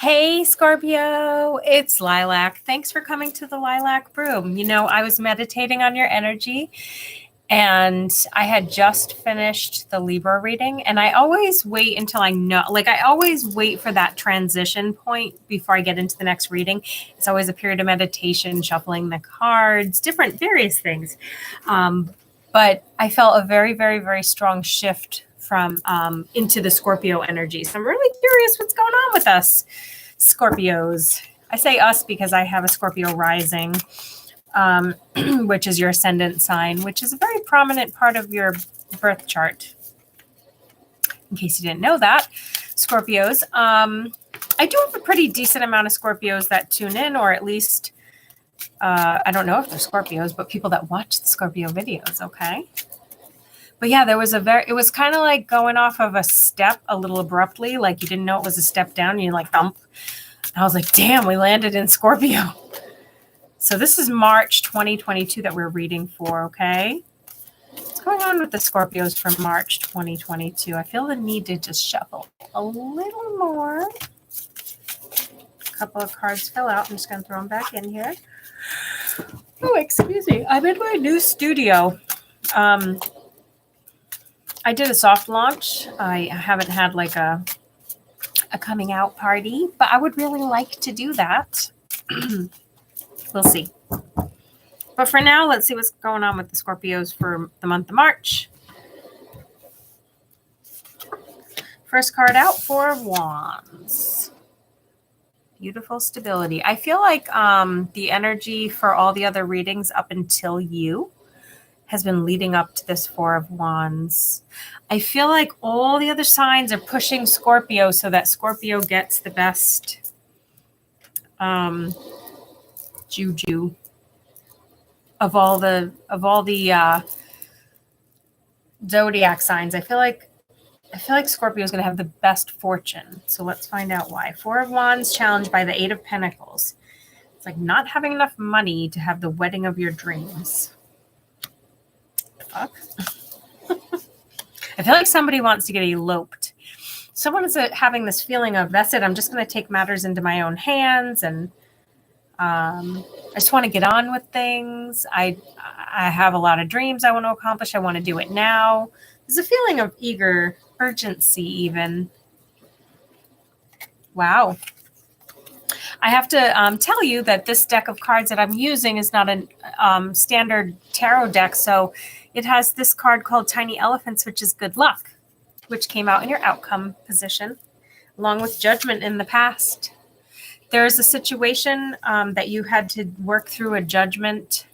Hey, Scorpio, it's Lilac. Thanks for coming to the Lilac Room. I was meditating on your energy and I had just finished the Libra reading. And I always wait until I always wait for that transition point before I get into the next reading. It's always a period of meditation, shuffling the cards, various things. But I felt a very, very, very strong shift from into the Scorpio energy. So I'm really curious what's going on with us Scorpios. I say us because I have a Scorpio rising, which is your ascendant sign, which is a very prominent part of your birth chart. In case you didn't know that, Scorpios. I do have a pretty decent amount of Scorpios that tune in, or at least, I don't know if they're Scorpios, but people that watch the Scorpio videos, okay? But yeah, it was kind of like going off of a step a little abruptly, like you didn't know it was a step down, and you're like, thump. And I was like, damn, we landed in Scorpio. So this is March 2022 that we're reading for, okay? What's going on with the Scorpios from March 2022? I feel the need to just shuffle a little more. A couple of cards fell out. I'm just going to throw them back in here. Oh, excuse me. I'm in my new studio. I did a soft launch. I haven't had like a coming out party, but I would really like to do that. We'll see. But for now, let's see what's going on with the Scorpios for the month of March. First card out, Four of Wands. Beautiful stability. I feel like the energy for all the other readings up until you has been leading up to this Four of Wands. I feel like all the other signs are pushing Scorpio so that Scorpio gets the best juju of all the zodiac signs. I feel like Scorpio is going to have the best fortune. So let's find out why. Four of Wands challenged by the Eight of Pentacles. It's like not having enough money to have the wedding of your dreams. Fuck. I feel like somebody wants to get eloped. Someone is having this feeling of, that's it, I'm just going to take matters into my own hands, and I just want to get on with things. I have a lot of dreams I want to accomplish. I want to do it now. There's a feeling of eager urgency even. Wow. I have to tell you that this deck of cards that I'm using is not a standard tarot deck, so it has this card called Tiny Elephants, which is good luck, which came out in your outcome position, along with judgment in the past. There's a situation that you had to work through a judgment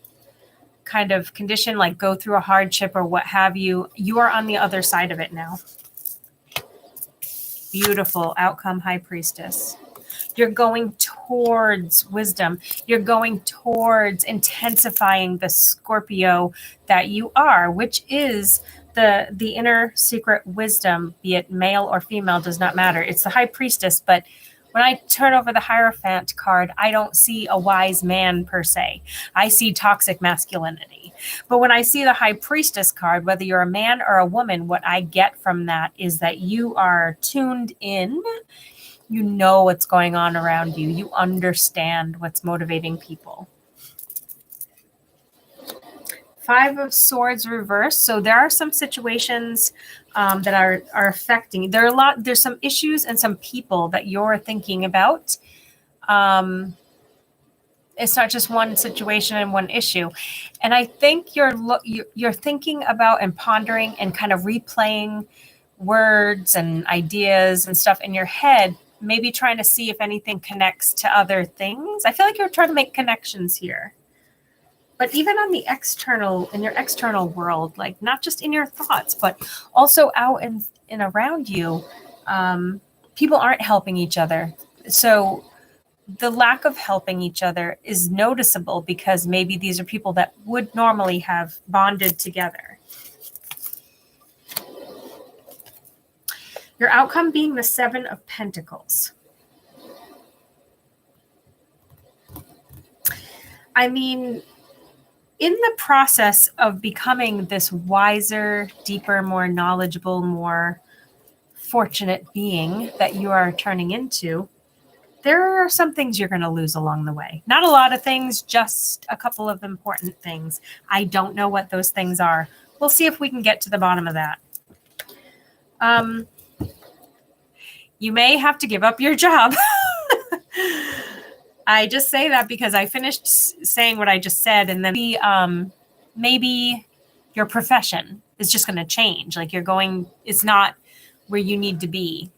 kind of condition, like go through a hardship or what have you. You are on the other side of it now. Beautiful outcome, High Priestess. You're going towards wisdom. You're going towards intensifying the Scorpio that you are, which is the inner secret wisdom, be it male or female, does not matter. It's the High Priestess. But when I turn over the Hierophant card, I don't see a wise man per se. I see toxic masculinity. But when I see the High Priestess card, whether you're a man or a woman, what I get from that is that you are tuned in. You know what's going on around you. You understand what's motivating people. Five of Swords reversed. So there are some situations that are affecting. There's some issues and some people that you're thinking about. It's not just one situation and one issue. And I think you're thinking about and pondering and kind of replaying words and ideas and stuff in your head, maybe trying to see if anything connects to other things. I feel like you're trying to make connections here. But even on the external, in your external world, like not just in your thoughts, but also out and around you, people aren't helping each other. So the lack of helping each other is noticeable because maybe these are people that would normally have bonded together. Your outcome being the Seven of Pentacles. I mean, in the process of becoming this wiser, deeper, more knowledgeable, more fortunate being that you are turning into, there are some things you're going to lose along the way. Not a lot of things, just a couple of important things. I don't know what those things are. We'll see if we can get to the bottom of that. You may have to give up your job. I just say that because I finished saying what I just said, and then maybe your profession is just going to change. Like it's not where you need to be.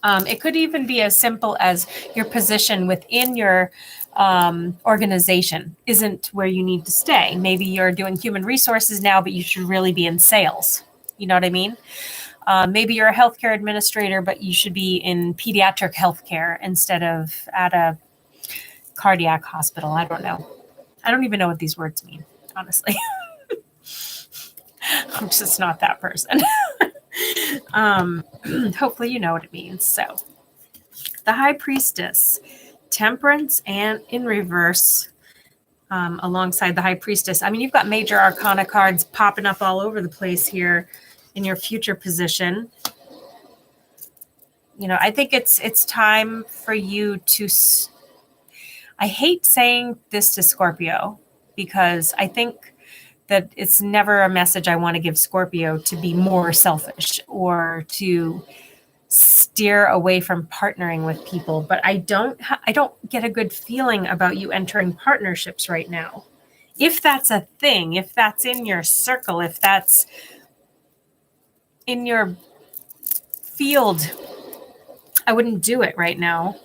It could even be as simple as your position within your organization isn't where you need to stay. Maybe you're doing human resources now, but you should really be in sales. You know what I mean? Maybe you're a healthcare administrator, but you should be in pediatric healthcare instead of at a cardiac hospital. I don't know. I don't even know what these words mean, honestly. I'm just not that person. Hopefully you know what it means. So the High Priestess, Temperance and in reverse, alongside the High Priestess. I mean, you've got major arcana cards popping up all over the place here in your future position. You know, I think it's time for you to, I hate saying this to Scorpio because I think that it's never a message I want to give Scorpio to be more selfish or to steer away from partnering with people. But I don't get a good feeling about you entering partnerships right now. If that's a thing, if that's in your circle, if that's in your field, I wouldn't do it right now.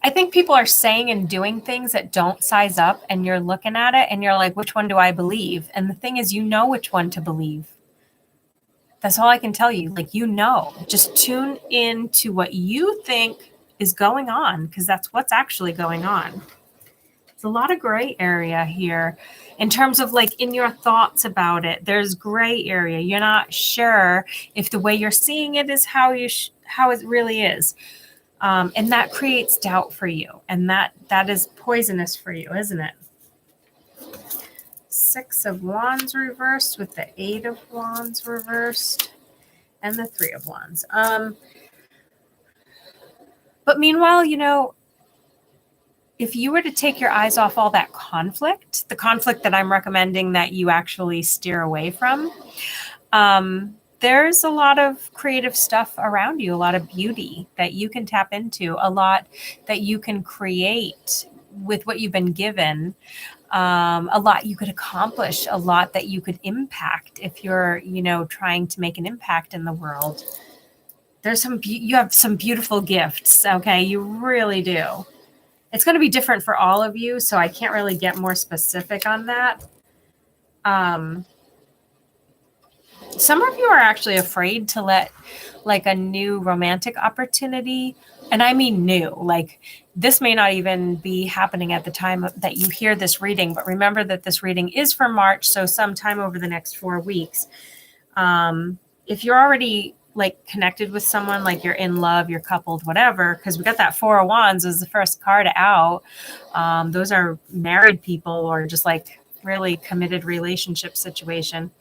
I think people are saying and doing things that don't size up, and you're looking at it and you're like, which one do I believe? And the thing is, you know which one to believe. That's all I can tell you. Like, you know, just tune in to what you think is going on, because that's what's actually going on. There's a lot of gray area here in terms of like in your thoughts about it. There's gray area. You're not sure if the way you're seeing it is how it really is. And that creates doubt for you. And that is poisonous for you, isn't it? Six of Wands reversed with the Eight of Wands reversed and the Three of Wands. But meanwhile, you know, if you were to take your eyes off all that conflict, the conflict that I'm recommending that you actually steer away from, there's a lot of creative stuff around you, a lot of beauty that you can tap into, a lot that you can create with what you've been given, a lot you could accomplish, a lot that you could impact if you're, you know, trying to make an impact in the world. You have some beautiful gifts, okay? You really do. It's going to be different for all of you, so I can't really get more specific on that. Some of you are actually afraid to let like a new romantic opportunity, and I mean new, like this may not even be happening at the time that you hear this reading, but remember that this reading is for March, so sometime over the next 4 weeks. If you're already like connected with someone, like you're in love, you're coupled, whatever, because we got that Four of Wands as the first card out. Those are married people or just like really committed relationship situation.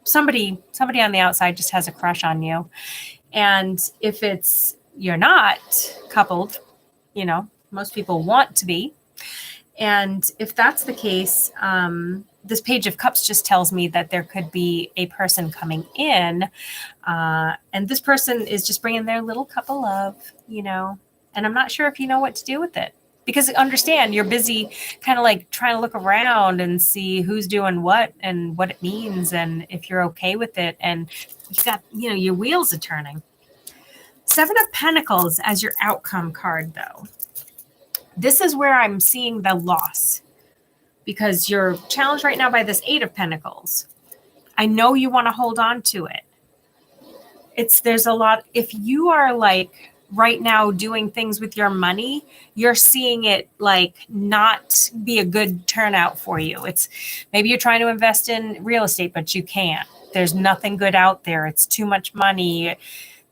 Somebody on the outside just has a crush on you. And if you're not coupled, you know, most people want to be. And if that's the case, this Page of Cups just tells me that there could be a person coming in, and this person is just bringing their little cup of love, you know, and I'm not sure if you know what to do with it. Because understand, you're busy kind of like trying to look around and see who's doing what and what it means and if you're okay with it. And you got, you know, your wheels are turning. Seven of Pentacles as your outcome card, though. This is where I'm seeing the loss because you're challenged right now by this Eight of Pentacles. I know you want to hold on to it. There's a lot. If you are like right now doing things with your money, you're seeing it like not be a good turnout for you. It's maybe you're trying to invest in real estate, but you can't. There's nothing good out there. It's too much money.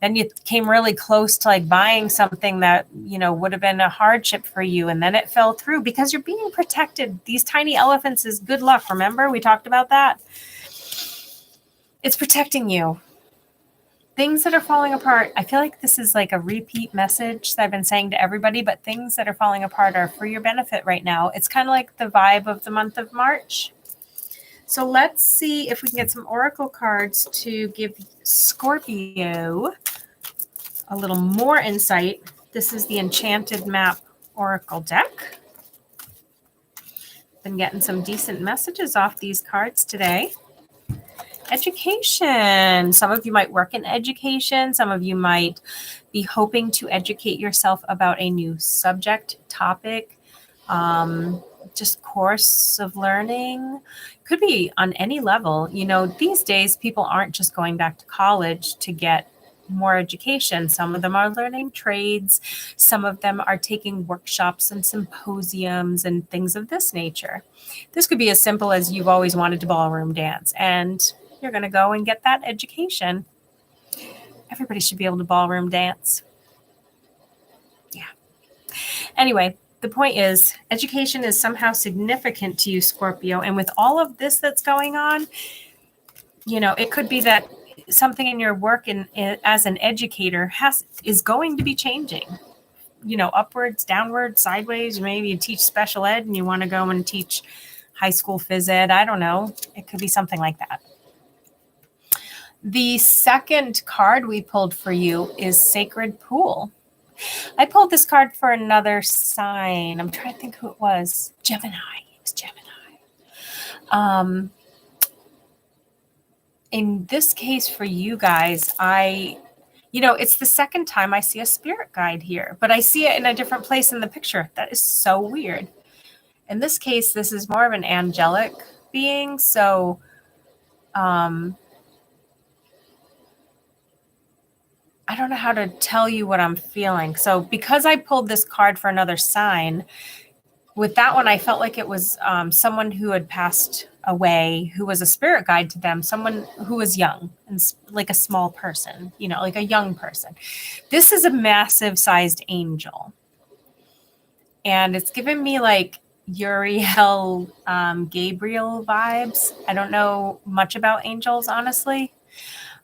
Then you came really close to like buying something that, you know, would have been a hardship for you. And then it fell through because you're being protected. These tiny elephants is good luck. Remember, we talked about that. It's protecting you. things that are falling apart. I feel like this is like a repeat message that I've been saying to everybody, but things that are falling apart are for your benefit right now. It's kind of like the vibe of the month of March. So let's see if we can get some oracle cards to give Scorpio a little more insight. This is the Enchanted Map Oracle deck. Been getting some decent messages off these cards today. Education. Some of you might work in education. Some of you might be hoping to educate yourself about a new subject, topic, just course of learning. Could be on any level. You know, these days people aren't just going back to college to get more education. Some of them are learning trades. Some of them are taking workshops and symposiums and things of this nature. This could be as simple as you've always wanted to ballroom dance and you're going to go and get that education. Everybody should be able to ballroom dance. Yeah. Anyway, the point is education is somehow significant to you, Scorpio. And with all of this that's going on, you know, it could be that something in your work as an educator is going to be changing, you know, upwards, downwards, sideways. Maybe you teach special ed and you want to go and teach high school phys ed. I don't know. It could be something like that. The second card we pulled for you is Sacred Pool. I pulled this card for another sign. I'm trying to think who it was. Gemini. It was Gemini. In this case for you guys, it's the second time I see a spirit guide here, but I see it in a different place in the picture. That is so weird. In this case, this is more of an angelic being. So, I don't know how to tell you what I'm feeling. So because I pulled this card for another sign, with that one, I felt like it was someone who had passed away, who was a spirit guide to them, someone who was young and like a small person, you know, like a young person. This is a massive sized angel. And it's given me like Uriel, Gabriel vibes. I don't know much about angels, honestly.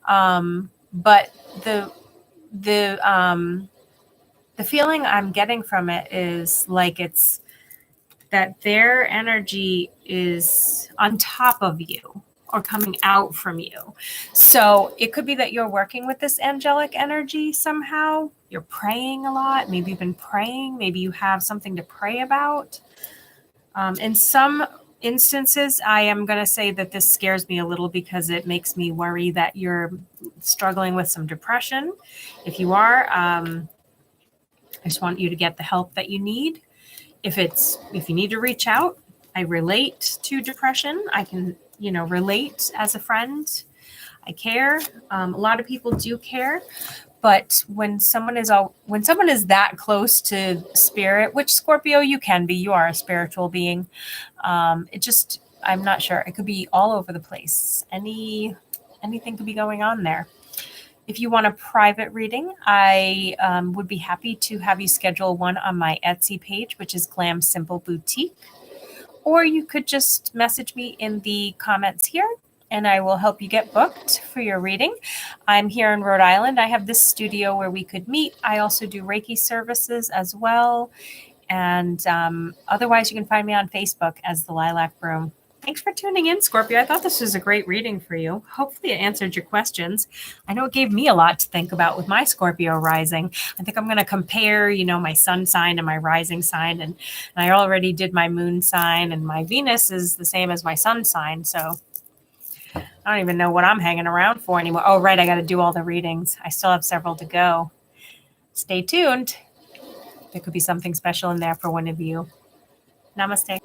But the feeling I'm getting from it is like it's that their energy is on top of you or coming out from you. So it could be that you're working with this angelic energy somehow. You're praying a lot. Maybe you've been praying. Maybe you have something to pray about. In some instances, I am going to say that this scares me a little because it makes me worry that you're struggling with some depression. If you are, I just want you to get the help that you need. If you need to reach out, I relate to depression. I can, relate as a friend. I care. A lot of people do care, but when someone is that close to spirit, which Scorpio you can be, you are a spiritual being. I'm not sure. It could be all over the place. Anything could be going on there. If you want a private reading, I would be happy to have you schedule one on my Etsy page, which is Glam Simple Boutique. Or you could just message me in the comments here, and I will help you get booked for your reading. I'm here in Rhode Island. I have this studio where we could meet. I also do Reiki services as well. And otherwise, you can find me on Facebook as the Lilac Broom. Thanks for tuning in, Scorpio. I thought this was a great reading for you. Hopefully it answered your questions. I know it gave me a lot to think about with my Scorpio rising. I think I'm going to compare, my sun sign and my rising sign. And I already did my moon sign, and my Venus is the same as my sun sign. So I don't even know what I'm hanging around for anymore. Oh, right. I got to do all the readings. I still have several to go. Stay tuned. There could be something special in there for one of you. Namaste.